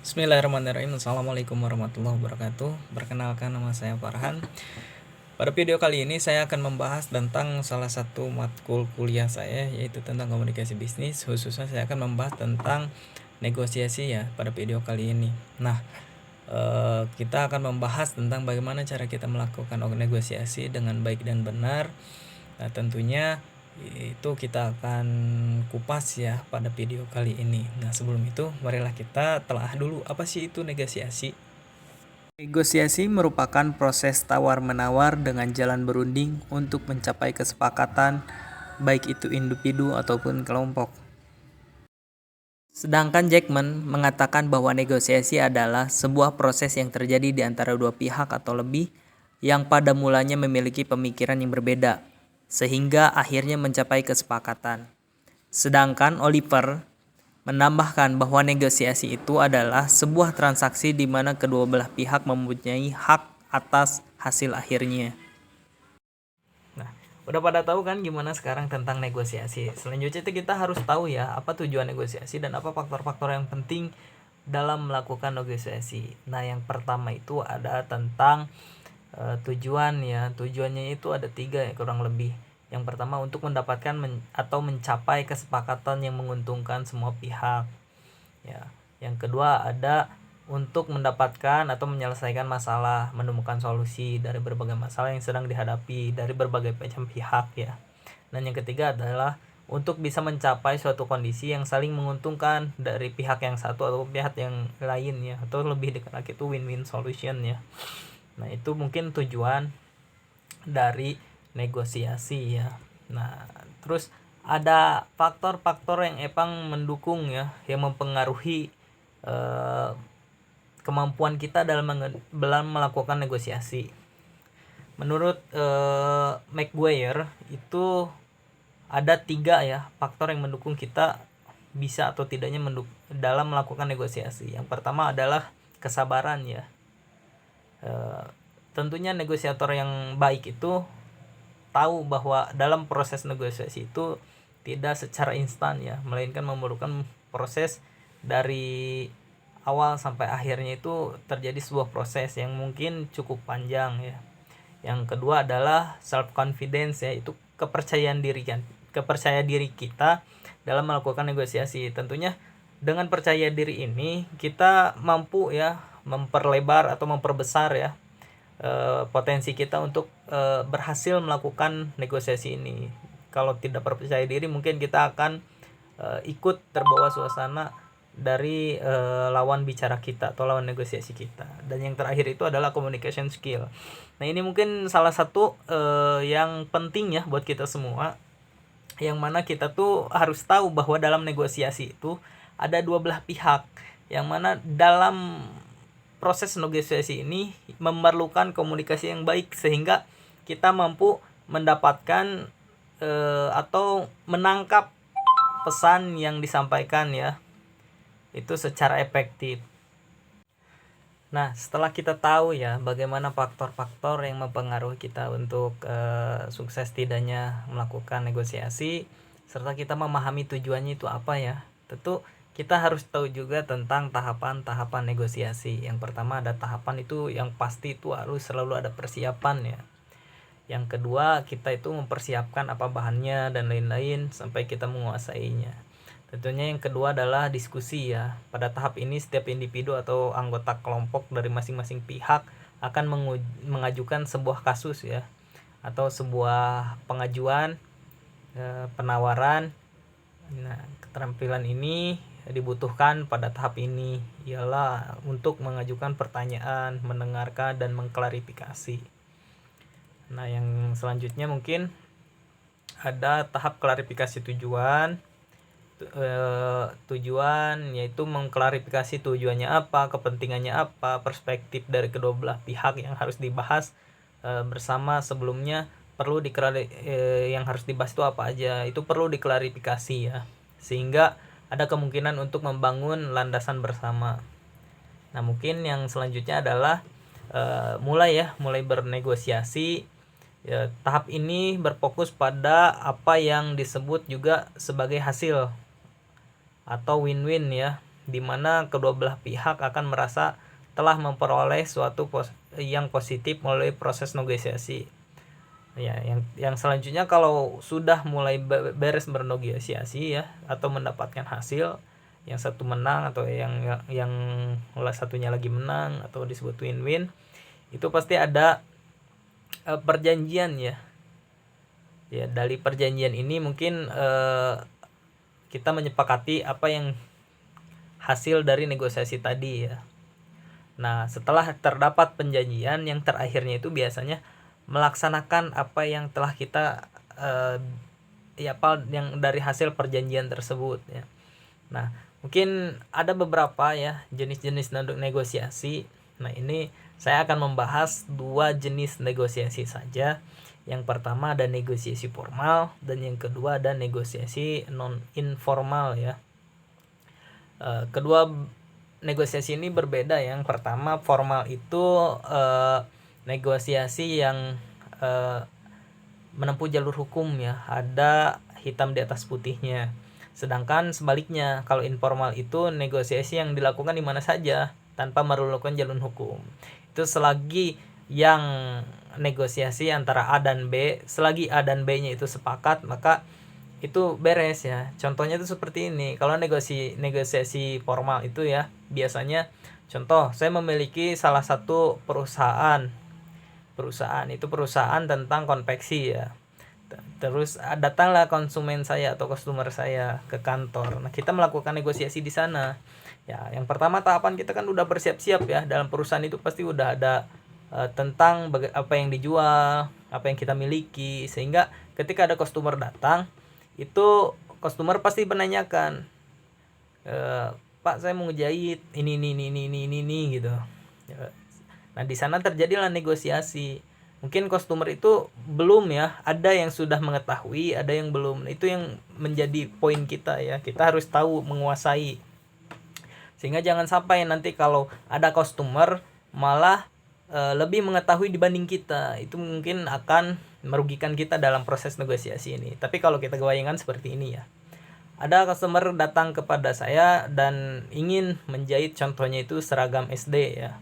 Bismillahirrahmanirrahim. Assalamualaikum warahmatullahi wabarakatuh. Perkenalkan, nama saya Farhan. Pada video kali ini saya akan membahas tentang salah satu matkul kuliah saya, yaitu tentang komunikasi bisnis. Khususnya saya akan membahas tentang negosiasi ya pada video kali ini. Nah, kita akan membahas tentang bagaimana cara kita melakukan negosiasi dengan baik dan benar. Nah, tentunya itu kita akan kupas ya pada video kali ini. Nah, sebelum itu marilah kita telah dulu apa sih itu negosiasi. Negosiasi merupakan proses tawar-menawar dengan jalan berunding untuk mencapai kesepakatan, baik itu individu ataupun kelompok. Sedangkan Jackman mengatakan bahwa negosiasi adalah sebuah proses yang terjadi di antara dua pihak atau lebih yang pada mulanya memiliki pemikiran yang berbeda, sehingga akhirnya mencapai kesepakatan. Sedangkan Oliver menambahkan bahwa negosiasi itu adalah sebuah transaksi di mana kedua belah pihak mempunyai hak atas hasil akhirnya. Nah, udah pada tahu kan gimana sekarang tentang negosiasi. Selanjutnya kita harus tahu ya apa tujuan negosiasi dan apa faktor-faktor yang penting dalam melakukan negosiasi. Nah, yang pertama itu ada tentang tujuan ya. Tujuannya itu ada 3 ya kurang lebih. Yang pertama untuk mendapatkan atau mencapai kesepakatan yang menguntungkan semua pihak. Ya. Yang kedua ada untuk mendapatkan atau menyelesaikan masalah, menemukan solusi dari berbagai masalah yang sedang dihadapi dari berbagai macam pihak ya. Dan yang ketiga adalah untuk bisa mencapai suatu kondisi yang saling menguntungkan dari pihak yang satu atau pihak yang lain ya, atau lebih dekat lagi itu win-win solution ya. Nah, itu mungkin tujuan dari negosiasi ya. Nah, terus ada faktor-faktor yang mendukung ya, yang mempengaruhi kemampuan kita dalam melakukan negosiasi. Menurut McGuire itu ada 3 ya faktor yang mendukung kita bisa atau tidaknya dalam melakukan negosiasi. Yang pertama adalah kesabaran ya. Tentunya negosiator yang baik itu tahu bahwa dalam proses negosiasi itu tidak secara instan ya, melainkan memerlukan proses dari awal sampai akhirnya itu terjadi sebuah proses yang mungkin cukup panjang ya. Yang kedua adalah self confidence ya, itu kepercayaan diri kita dalam melakukan negosiasi. Tentunya dengan percaya diri ini kita mampu ya memperlebar atau memperbesar ya potensi kita untuk berhasil melakukan negosiasi ini. Kalau tidak percaya diri mungkin kita akan ikut terbawa suasana dari lawan bicara kita atau lawan negosiasi kita. Dan yang terakhir itu adalah communication skill. Nah, ini mungkin salah satu yang penting ya buat kita semua, yang mana kita tuh harus tahu bahwa dalam negosiasi itu ada dua belah pihak, yang mana dalam proses negosiasi ini memerlukan komunikasi yang baik sehingga kita mampu mendapatkan atau menangkap pesan yang disampaikan ya itu secara efektif. Nah, setelah kita tahu ya bagaimana faktor-faktor yang mempengaruhi kita untuk sukses tidaknya melakukan negosiasi, serta kita memahami tujuannya itu apa ya, tentu kita harus tahu juga tentang tahapan-tahapan negosiasi. Yang pertama ada tahapan itu yang pasti itu harus selalu ada persiapan ya. Yang kedua kita itu mempersiapkan apa bahannya dan lain-lain sampai kita menguasainya. Tentunya yang kedua adalah diskusi ya. Pada tahap ini setiap individu atau anggota kelompok dari masing-masing pihak akan mengajukan sebuah kasus ya, atau sebuah pengajuan penawaran. Nah, keterampilan ini dibutuhkan pada tahap ini ialah untuk mengajukan pertanyaan, mendengarkan dan mengklarifikasi. Nah, yang selanjutnya mungkin ada tahap klarifikasi tujuan. Tujuan yaitu mengklarifikasi tujuannya apa, kepentingannya apa, perspektif dari kedua belah pihak yang harus dibahas bersama sebelumnya yang harus dibahas itu apa aja, itu perlu diklarifikasi ya, sehingga ada kemungkinan untuk membangun landasan bersama. Nah, mungkin yang selanjutnya adalah mulai bernegosiasi. Ya, tahap ini berfokus pada apa yang disebut juga sebagai hasil atau win-win ya. di mana kedua belah pihak akan merasa telah memperoleh suatu yang positif melalui proses negosiasi. Ya, yang selanjutnya kalau sudah mulai beres bernegosiasi ya, atau mendapatkan hasil, yang satu menang atau yang satunya lagi menang atau disebut win-win, itu pasti ada perjanjian ya. Ya, dari perjanjian ini mungkin kita menyepakati apa yang hasil dari negosiasi tadi ya. Nah, setelah terdapat perjanjian, yang terakhirnya itu biasanya melaksanakan apa yang telah kita yang dari hasil perjanjian tersebut ya. Nah, mungkin ada beberapa ya jenis-jenis negosiasi. Nah, ini saya akan membahas 2 jenis negosiasi saja. Yang pertama ada negosiasi formal dan yang kedua ada negosiasi non informal ya. Kedua negosiasi ini berbeda. Yang pertama formal itu negosiasi yang menempuh jalur hukum ya, ada hitam di atas putihnya. Sedangkan sebaliknya, kalau informal itu negosiasi yang dilakukan di mana saja tanpa memerlukan jalur hukum. Itu selagi yang negosiasi antara A dan B, selagi A dan B-nya itu sepakat, maka itu beres ya. Contohnya itu seperti ini. Kalau negosiasi formal itu ya, biasanya contoh, saya memiliki salah satu perusahaan itu perusahaan tentang konveksi ya. Terus datanglah konsumen saya atau customer saya ke kantor. Nah, kita melakukan negosiasi di sana. Ya, yang pertama tahapan kita kan udah bersiap-siap ya. Dalam perusahaan itu pasti udah ada tentang apa yang dijual, apa yang kita miliki, sehingga ketika ada customer datang, itu customer pasti menanyakan, Pak, saya mau ngejahit ini gitu. Nah, di sana terjadilah negosiasi. Mungkin customer itu belum ya, ada yang sudah mengetahui, ada yang belum. Nah, itu yang menjadi poin kita ya. Kita harus tahu menguasai. Sehingga jangan sampai nanti kalau ada customer malah lebih mengetahui dibanding kita. Itu mungkin akan merugikan kita dalam proses negosiasi ini. Tapi kalau kita bayangkan seperti ini ya. Ada customer datang kepada saya dan ingin menjahit, contohnya itu seragam SD ya.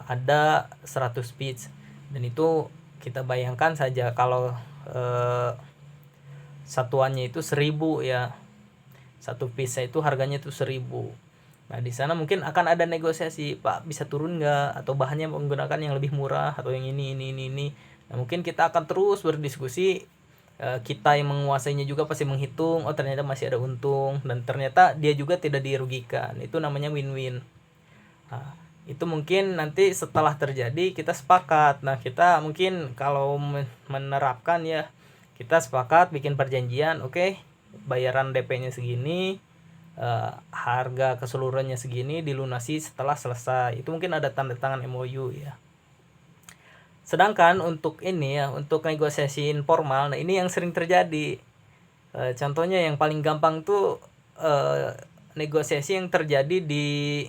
Ada 100 piece, dan itu kita bayangkan saja kalau satuannya itu 1000 ya. Satu piece itu harganya itu 1000. Nah, di sana mungkin akan ada negosiasi, Pak bisa turun nggak, atau bahannya menggunakan yang lebih murah, atau yang ini. Nah, mungkin kita akan terus berdiskusi. Kita yang menguasainya juga pasti menghitung, oh ternyata masih ada untung, dan ternyata dia juga tidak dirugikan. Itu namanya win-win. Nah, itu mungkin nanti setelah terjadi kita sepakat. Nah, kita mungkin kalau menerapkan ya, kita sepakat bikin perjanjian, oke, bayaran DP-nya segini, harga keseluruhannya segini, dilunasi setelah selesai. Itu mungkin ada tanda tangan MOU ya. Sedangkan untuk ini ya, untuk negosiasi informal, nah ini yang sering terjadi. Contohnya yang paling gampang tuh negosiasi yang terjadi di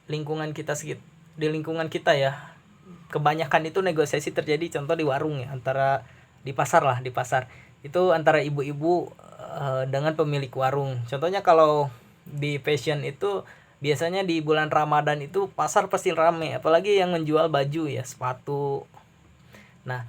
lingkungan kita ya. Kebanyakan itu negosiasi terjadi contoh di warung ya, antara di pasar. Itu antara ibu-ibu dengan pemilik warung. Contohnya kalau di fashion itu biasanya di bulan Ramadan itu pasar pasti ramai, apalagi yang menjual baju ya, sepatu. Nah,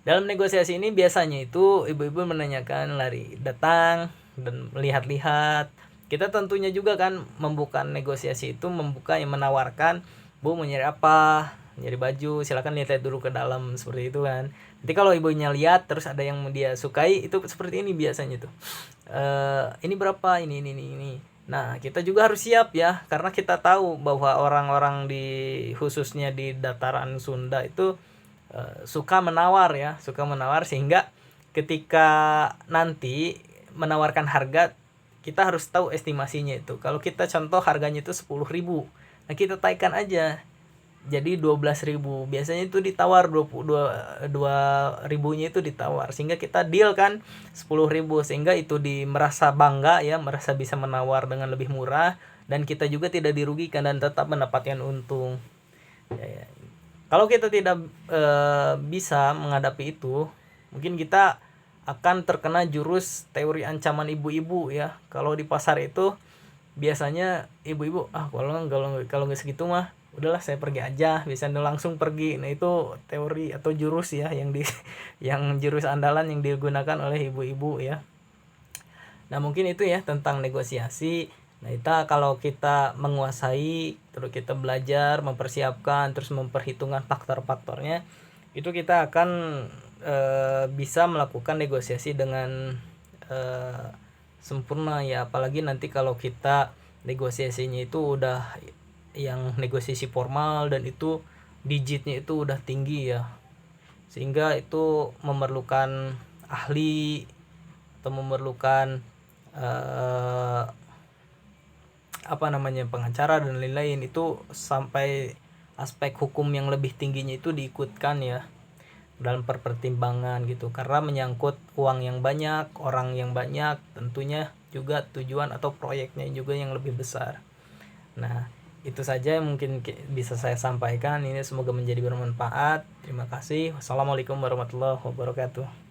dalam negosiasi ini biasanya itu ibu-ibu menanyakan, lari datang dan melihat-lihat. Kita tentunya juga kan membuka negosiasi itu, menawarkan, Bu mau nyari apa? Nyari baju, silakan lihat dulu ke dalam, seperti itu kan. Nanti kalau ibunya lihat terus ada yang dia sukai, itu seperti ini biasanya tuh. Ini berapa? Ini. Nah, kita juga harus siap ya, karena kita tahu bahwa orang-orang khususnya di dataran Sunda itu suka menawar sehingga ketika nanti menawarkan harga, kita harus tahu estimasinya itu. Kalau kita contoh harganya itu 10.000, nah kita taikkan aja jadi 12.000. Biasanya itu ditawar 2.000-nya itu ditawar, sehingga kita deal kan 10.000, sehingga itu merasa bangga ya, merasa bisa menawar dengan lebih murah, dan kita juga tidak dirugikan dan tetap mendapatkan untung ya. Kalau kita tidak bisa menghadapi itu, mungkin kita akan terkena jurus teori ancaman ibu-ibu ya. Kalau di pasar itu biasanya ibu-ibu, kalau nggak segitu mah udahlah saya pergi aja, biasanya langsung pergi. Nah itu teori atau jurus ya yang yang jurus andalan yang digunakan oleh ibu-ibu ya. Nah mungkin itu ya tentang negosiasi. Nah kita kalau kita menguasai, terus kita belajar, mempersiapkan, terus memperhitungkan faktor-faktornya, itu kita akan bisa melakukan negosiasi dengan sempurna ya. Apalagi nanti kalau kita negosiasinya itu udah yang negosiasi formal dan itu digitnya itu udah tinggi ya, sehingga itu memerlukan ahli atau memerlukan pengacara dan lain-lain. Itu sampai aspek hukum yang lebih tingginya itu diikutkan ya dalam pertimbangan gitu, karena menyangkut uang yang banyak, orang yang banyak, tentunya juga tujuan atau proyeknya juga yang lebih besar. Nah itu saja yang mungkin bisa saya sampaikan. Ini semoga menjadi bermanfaat. Terima kasih. Wassalamualaikum warahmatullahi wabarakatuh.